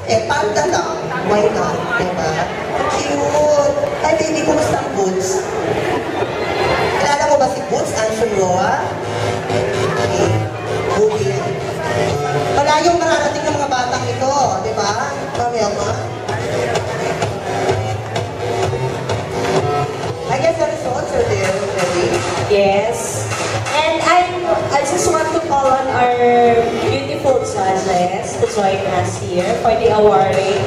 Eh, panda lang. Why not? Diba? Cute. Ay, baby, kumusta ang Boots? Kilala mo ba si Boots? Anson Roa? Okay. Booty yan. Malayong mararating ng mga batang ito. Diba? Mamaya ma. I guess the results are there already. Yes. And I just want to call on our beautiful judges to join us here for the awarding.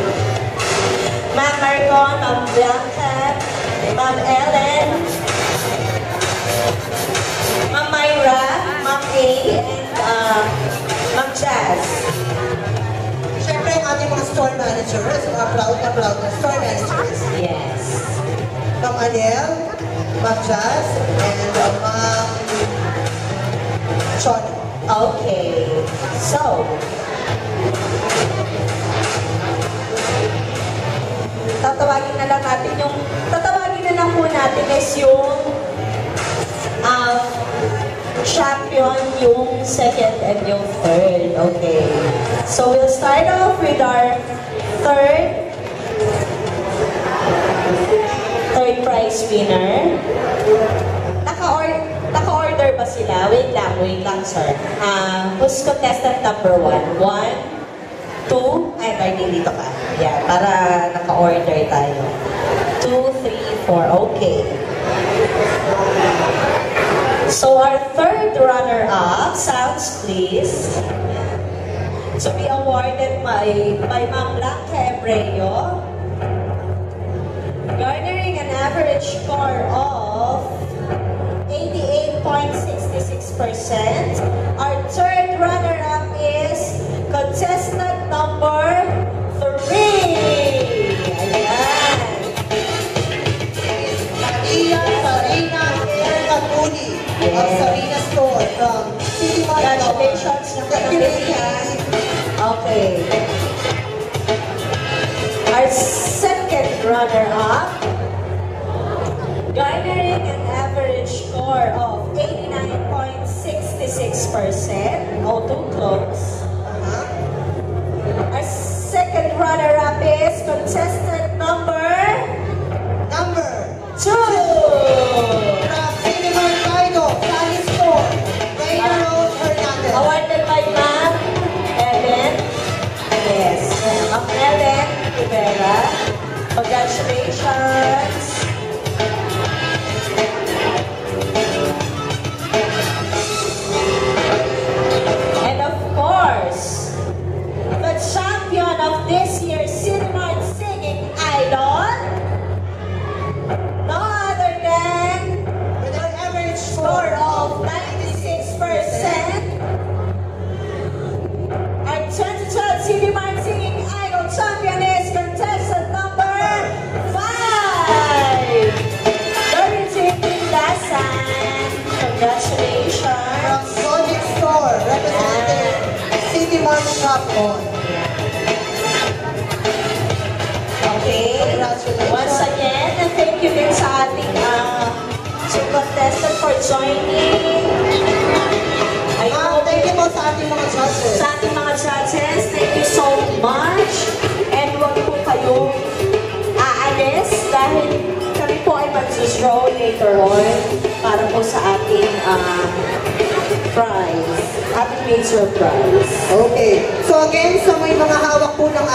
Ma'am Marcon, Ma'am Bianca, Ma'am Ellen, Ma'am Myra, Ma'am A, and Ma'am Jazz. Siyempre, ang ating mga store managers, mga proud na store managers. Yes. Ma'am Anel, Ma'am Jazz, and Ma'am Sean. Okay. So, tatawagin na lang po natin is yung champion, yung second and yung third. Okay. So, we'll start off with our third prize winner. Naka-order ba sila? Wait lang, sir. Who's contestant number 1? 1, 2, ay, Barney, dito ka. Yeah, para naka-order tayo. 2, 3, 4, okay. So, our third runner-up, sounds please, to be awarded by Ma'am Blanca Ebreo, garnering an average score of 88.66%. Our third runner-up is contestant number 3. Ayan. Sarina Katuli of Sarina Store from City Market. Congratulations naman ang baby. Okay. Our second runner-up, garnering an average score of 89.66%. Oh, too close. Our second runner-up is contestant number 2. From City Market, Sally Store, Raina Rose Hernandez. awarded by Ma'am Ellen. Yes, Ma'am Ellen Rivera. Congratulations. And of course, the champion of this year's Cinemart Singing Idol, no other than With an average score score of 96%. Our 2012 Cinemart Singing Idol champion is contestant number 5, Dorothy Pindasan. Congratulations. from Sonic Store, representing City Market Shop Mall. Okay. Congratulations. Once again, thank you din sa ating contestant for joining. I hope Thank you po sa ating mga judges. sa ating mga judges, thank you so much. And huwag po kayong aalis dahil kami po ay mag-draw later on para po sa ating prize, ating major prize. Okay. So again, sa may mga hawak po ng